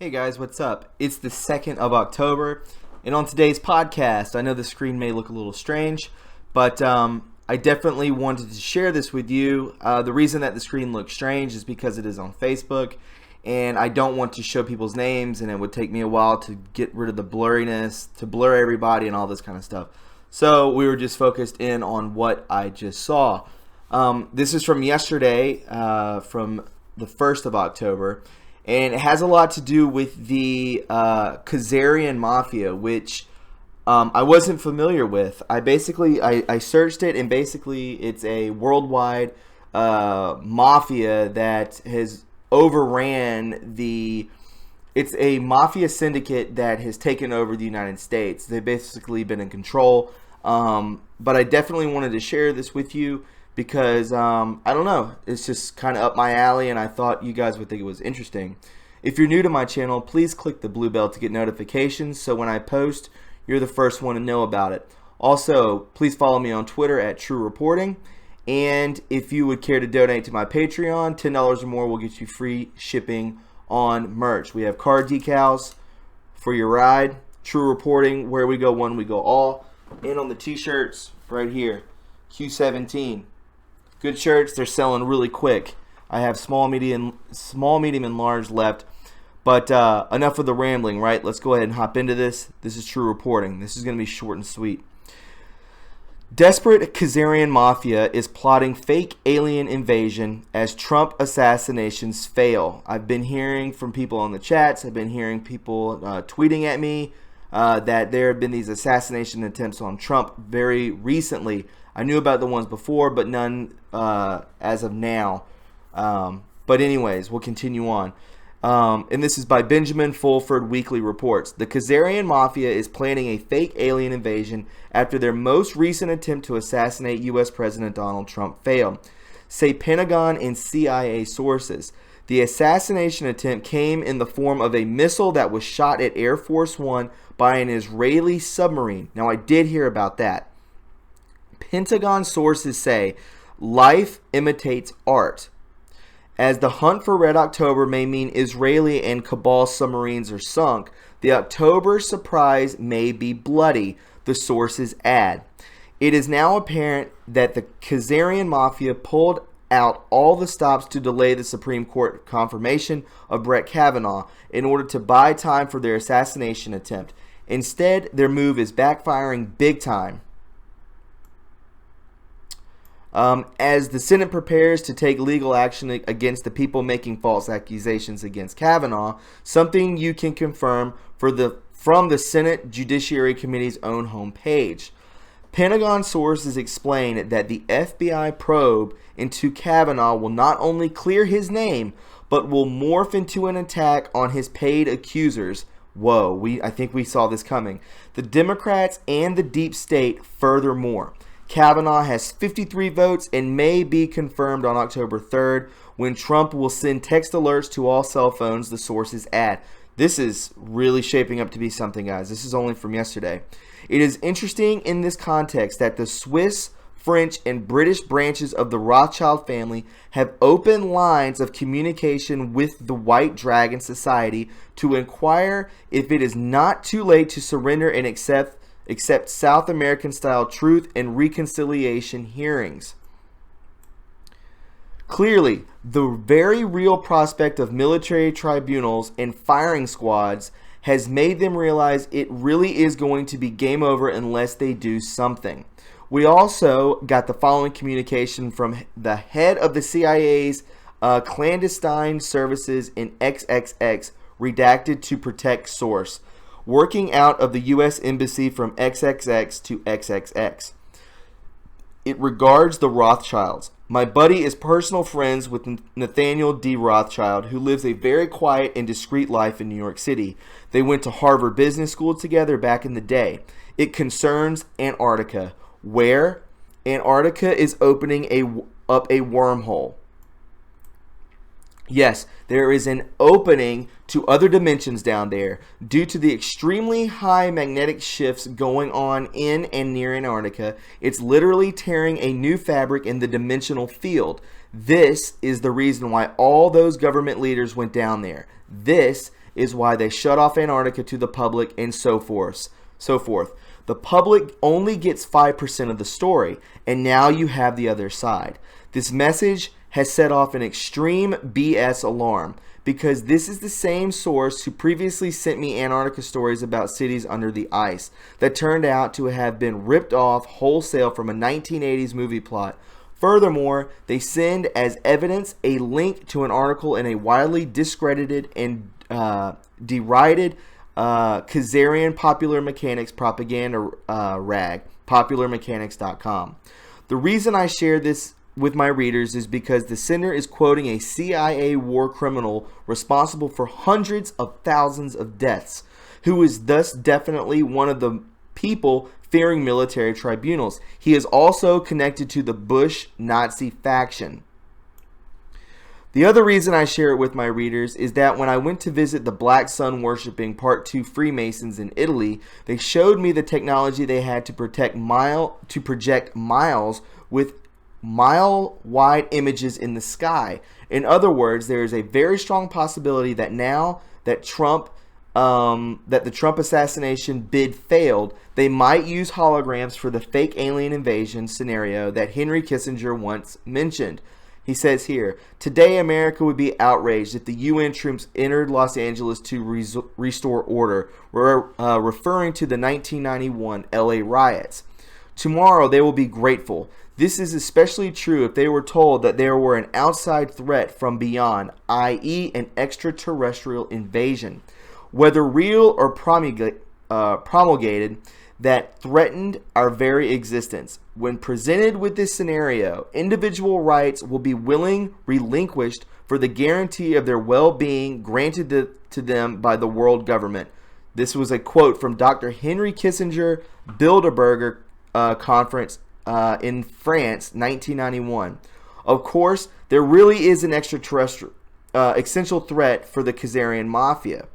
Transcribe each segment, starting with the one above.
Hey guys, what's up? It's the 2nd of October, and on today's podcast, I know the screen may look a little strange, but I definitely wanted to share this with you. The reason that the screen looks strange is because it is on Facebook, and I don't want to show people's names, and it would take me a while to get rid of the blurriness, to blur everybody and all this kind of stuff. So we were just focused in on what I just saw. This is from yesterday, from the 1st of October. And it has a lot to do with the Khazarian Mafia, which I wasn't familiar with. I searched it, and basically it's a worldwide mafia that has overran the... It's a mafia syndicate that has taken over the United States. They've basically been in control. But I definitely wanted to share this with you because, I don't know, it's just kind of up my alley, and I thought you guys would think it was interesting. If you're new to my channel, please click the blue bell to get notifications, so when I post, you're the first one to know about it. Also, please follow me on Twitter at True Reporting, and if you would care to donate to my Patreon, $10 or more will get you free shipping on merch. We have car decals for your ride, True Reporting, where we go one, we go all, and on the t-shirts right here, Q17. Good shirts. They're selling really quick. I have small, medium, and large left. But enough of the rambling, right? Let's go ahead and hop into this. This is True Reporting. This is going to be short and sweet. Desperate Khazarian Mafia is plotting fake alien invasion as Trump assassinations fail. I've been hearing from people on the chats. I've been hearing people tweeting at me that there have been these assassination attempts on Trump very recently. I knew about the ones before, but none as of now. But anyways, we'll continue on. And this is by Benjamin Fulford Weekly Reports. The Khazarian Mafia is planning a fake alien invasion after their most recent attempt to assassinate U.S. President Donald Trump failed, say Pentagon and CIA sources. The assassination attempt came in the form of a missile that was shot at Air Force One by an Israeli submarine. Now, I did hear about that. Pentagon sources say life imitates art. As the hunt for Red October may mean Israeli and Cabal submarines are sunk, the October surprise may be bloody, the sources add. It is now apparent that the Khazarian Mafia pulled out all the stops to delay the Supreme Court confirmation of Brett Kavanaugh in order to buy time for their assassination attempt. Instead, their move is backfiring big time. As the Senate prepares to take legal action against the people making false accusations against Kavanaugh, something you can confirm from the Senate Judiciary Committee's own homepage. Pentagon sources explain that the FBI probe into Kavanaugh will not only clear his name, but will morph into an attack on his paid accusers. Whoa, I think we saw this coming. The Democrats and the deep state furthermore. Kavanaugh has 53 votes and may be confirmed on October 3rd when Trump will send text alerts to all cell phones, the sources add. This is really shaping up to be something, guys. This is only from yesterday. It is interesting in this context that the Swiss, French, and British branches of the Rothschild family have open lines of communication with the White Dragon Society to inquire if it is not too late to surrender and accept South American-style truth and reconciliation hearings. Clearly, the very real prospect of military tribunals and firing squads has made them realize it really is going to be game over unless they do something. We also got the following communication from the head of the CIA's clandestine services in XXX, redacted to protect source. Working out of the U.S. Embassy from XXX to XXX. It regards the Rothschilds. My buddy is personal friends with Nathaniel D. Rothschild, who lives a very quiet and discreet life in New York City. They went to Harvard Business School together back in the day. It concerns Antarctica, where Antarctica is opening up a wormhole. Yes, there is an opening to other dimensions down there due to the extremely high magnetic shifts going on in and near Antarctica. It's literally tearing a new fabric in the dimensional field. This is the reason why all those government leaders went down there. This is why they shut off Antarctica to the public, and so forth. The public only gets 5% of the story, and now you have the other side. This message has set off an extreme BS alarm, because this is the same source who previously sent me Antarctica stories about cities under the ice that turned out to have been ripped off wholesale from a 1980s movie plot. Furthermore, they send as evidence a link to an article in a widely discredited and derided Khazarian popular mechanics propaganda rag, popularmechanics.com. The reason I share this with my readers is because the sender is quoting a CIA war criminal responsible for hundreds of thousands of deaths, who is thus definitely one of the people fearing military tribunals. He is also connected to the Bush Nazi faction. The other reason I share it with my readers is that when I went to visit the Black Sun worshipping Part 2 Freemasons in Italy, they showed me the technology they had to project miles with mile-wide images in the sky. In other words, there is a very strong possibility that now that the Trump assassination bid failed, they might use holograms for the fake alien invasion scenario that Henry Kissinger once mentioned. He says here, today America would be outraged if the UN troops entered Los Angeles to restore order, referring to the 1991 LA riots. Tomorrow they will be grateful. This is especially true if they were told that there were an outside threat from beyond, i.e. an extraterrestrial invasion. Whether real or promulgated, that threatened our very existence. When presented with this scenario, individual rights will be relinquished for the guarantee of their well-being granted to them by the world government. This was a quote from Dr. Henry Kissinger, Bilderberger conference in France, 1991. Of course, there really is an extraterrestrial essential threat for the Khazarian Mafia.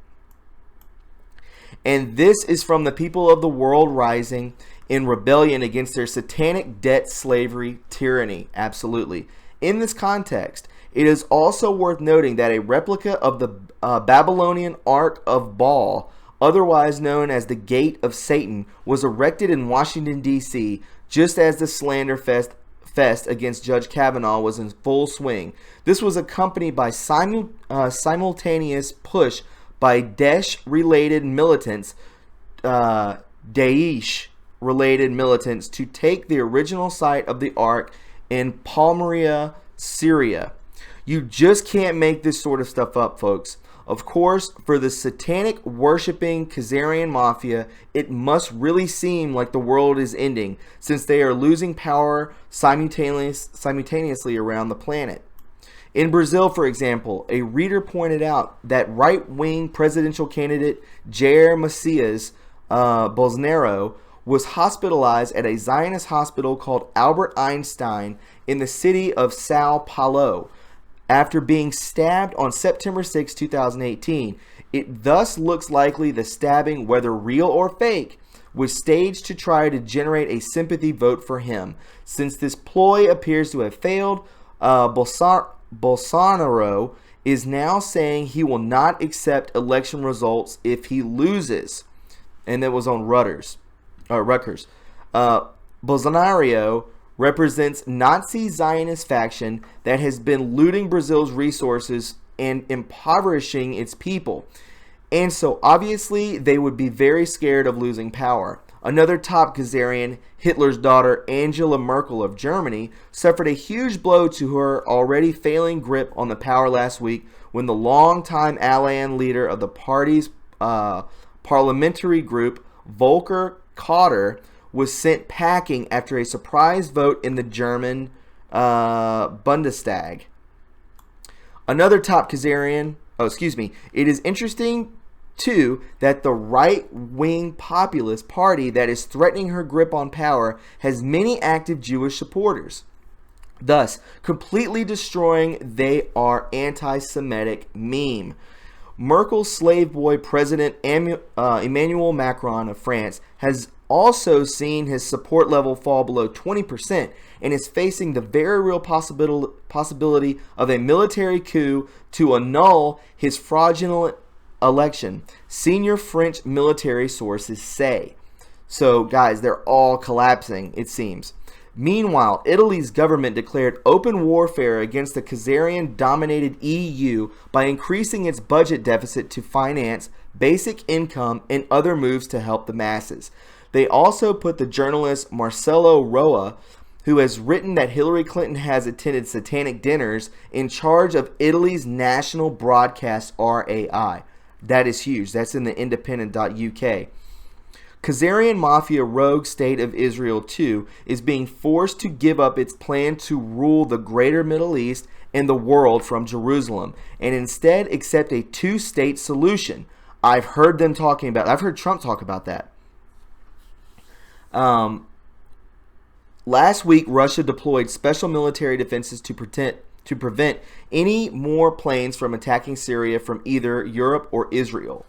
And this is from the people of the world rising in rebellion against their satanic debt, slavery, tyranny. Absolutely. In this context, it is also worth noting that a replica of the Babylonian Ark of Baal, otherwise known as the Gate of Satan, was erected in Washington, D.C., just as the slander fest against Judge Kavanaugh was in full swing. This was accompanied by simultaneous push by Daesh-related militants to take the original site of the Ark in Palmyra, Syria. You just can't make this sort of stuff up, folks. Of course, for the satanic worshipping Khazarian Mafia, it must really seem like the world is ending, since they are losing power simultaneously around the planet. In Brazil, for example, a reader pointed out that right-wing presidential candidate Jair Messias Bolsonaro was hospitalized at a Zionist hospital called Albert Einstein in the city of Sao Paulo after being stabbed on September 6, 2018. It thus looks likely the stabbing, whether real or fake, was staged to try to generate a sympathy vote for him. Since this ploy appears to have failed, Bolsonaro is now saying he will not accept election results if he loses. And that was on Rutgers. Bolsonaro represents Nazi Zionist faction that has been looting Brazil's resources and impoverishing its people. And so obviously they would be very scared of losing power. Another top Khazarian, Hitler's daughter Angela Merkel of Germany, suffered a huge blow to her already failing grip on the power last week when the longtime ally and leader of the party's parliamentary group, Volker Kotter, was sent packing after a surprise vote in the German Bundestag. Another top Khazarian, it is interesting too that the right-wing populist party that is threatening her grip on power has many active Jewish supporters, thus completely destroying they are anti-Semitic meme. Merkel's slave boy President Emmanuel Macron of France has also seen his support level fall below 20% and is facing the very real possibility of a military coup to annul his fraudulent election, senior French military sources say. So, guys, they're all collapsing, it seems. Meanwhile, Italy's government declared open warfare against the Khazarian-dominated EU by increasing its budget deficit to finance basic income and other moves to help the masses. They also put the journalist Marcelo Roa, who has written that Hillary Clinton has attended satanic dinners, in charge of Italy's national broadcast RAI. That is huge. That's in the independent.uk. Khazarian Mafia rogue state of Israel, too, is being forced to give up its plan to rule the greater Middle East and the world from Jerusalem, and instead accept a two-state solution. I've heard Trump talk about that. Last week, Russia deployed special military defenses to prevent any more planes from attacking Syria from either Europe or Israel.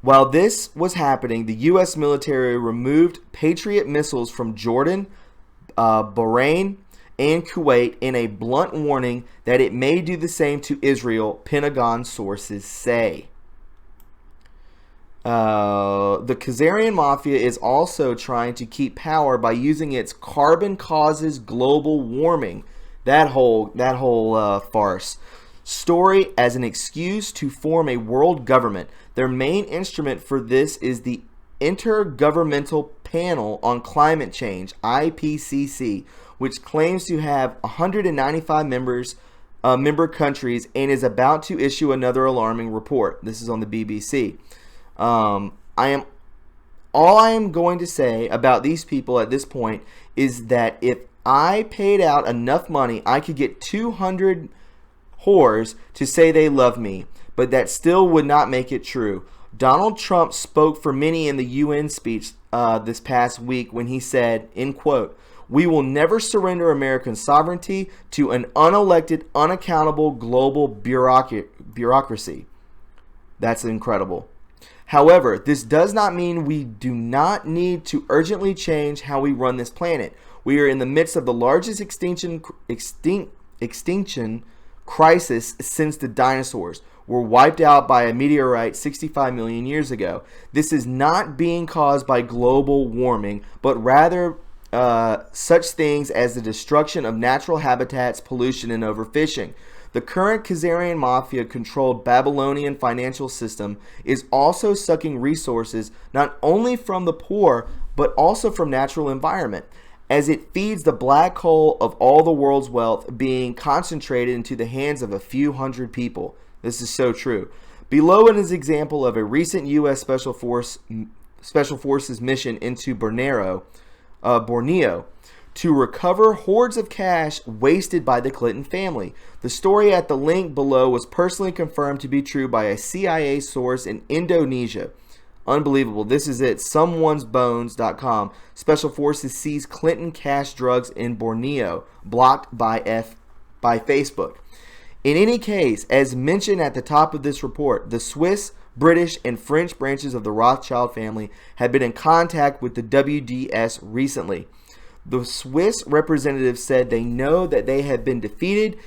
While this was happening, the U.S. military removed Patriot missiles from Jordan, Bahrain, and Kuwait in a blunt warning that it may do the same to Israel, Pentagon sources say. The Khazarian Mafia is also trying to keep power by using its carbon causes global warming, that whole farce, story as an excuse to form a world government. Their main instrument for this is the Intergovernmental Panel on Climate Change, IPCC, which claims to have 195 member countries and is about to issue another alarming report. This is on the BBC. All I am going to say about these people at this point is that if I paid out enough money, I could get 200 whores to say they love me, but that still would not make it true. Donald Trump spoke for many in the UN speech this past week when he said, in quote, "We will never surrender American sovereignty to an unelected, unaccountable global bureaucracy." That's incredible. However, this does not mean we do not need to urgently change how we run this planet. We are in the midst of the largest extinction crisis since the dinosaurs were wiped out by a meteorite 65 million years ago. This is not being caused by global warming, but rather such things as the destruction of natural habitats, pollution, and overfishing. The current Khazarian Mafia-controlled Babylonian financial system is also sucking resources not only from the poor, but also from natural environment, as it feeds the black hole of all the world's wealth being concentrated into the hands of a few hundred people. This is so true. Below is an example of a recent U.S. Special Forces mission into Borneo, to recover hordes of cash wasted by the Clinton family. The story at the link below was personally confirmed to be true by a CIA source in Indonesia. Unbelievable. This is it. Someonesbones.com. Special Forces seize Clinton cash drugs in Borneo, blocked by Facebook. In any case, as mentioned at the top of this report, the Swiss, British, and French branches of the Rothschild family have been in contact with the WDS recently. The Swiss representative said they know that they have been defeated.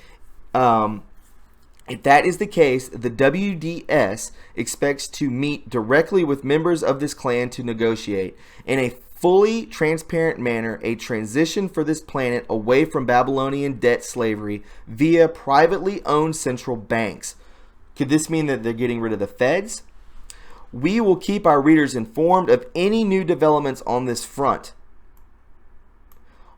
If that is the case, the WDS expects to meet directly with members of this clan to negotiate, in a fully transparent manner, a transition for this planet away from Babylonian debt slavery via privately owned central banks. Could this mean that they're getting rid of the feds? We will keep our readers informed of any new developments on this front.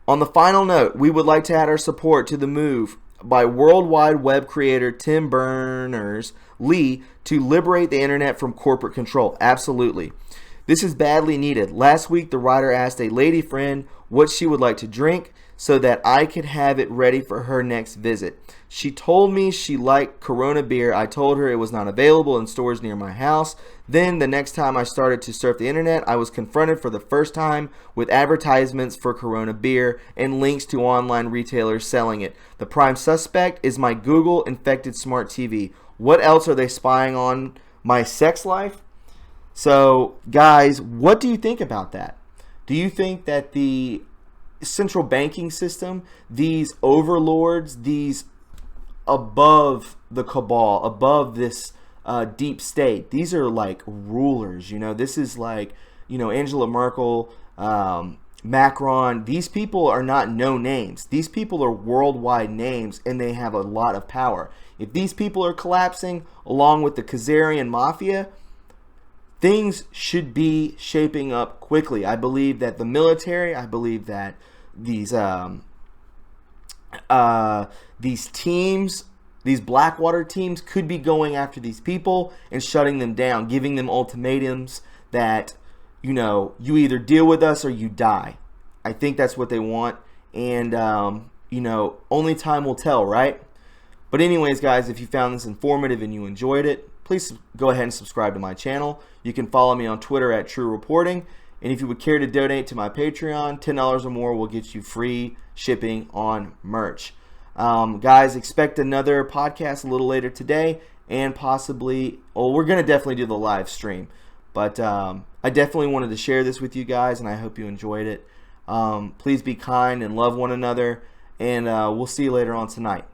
On the final note, we would like to add our support to the move by World Wide Web creator Tim Berners-Lee to liberate the internet from corporate control. Absolutely. This is badly needed. Last week, the writer asked a lady friend what she would like to drink so that I could have it ready for her next visit. She told me she liked Corona beer. I told her it was not available in stores near my house. Then the next time I started to surf the internet, I was confronted for the first time with advertisements for Corona beer and links to online retailers selling it. The prime suspect is my Google infected smart TV. What else are they spying on? My sex life? So, guys, what do you think about that? Do you think that the central banking system, these overlords, these above the cabal, above this deep state. These are like rulers. This is like Angela Merkel, Macron. These people are not no names. These people are worldwide names, and they have a lot of power. If these people are collapsing along with the Khazarian Mafia, things should be shaping up quickly. I believe that the military, I believe that these teams, these Blackwater teams, could be going after these people and shutting them down, giving them ultimatums that, you either deal with us or you die. I think that's what they want, and only time will tell, right? But anyways, guys, if you found this informative and you enjoyed it, please go ahead and subscribe to my channel. You can follow me on Twitter at True Reporting. And if you would care to donate to my Patreon, $10 or more will get you free shipping on merch. Guys, expect another podcast a little later today, and possibly, we're going to definitely do the live stream. But I definitely wanted to share this with you guys, and I hope you enjoyed it. Please be kind and love one another, and we'll see you later on tonight.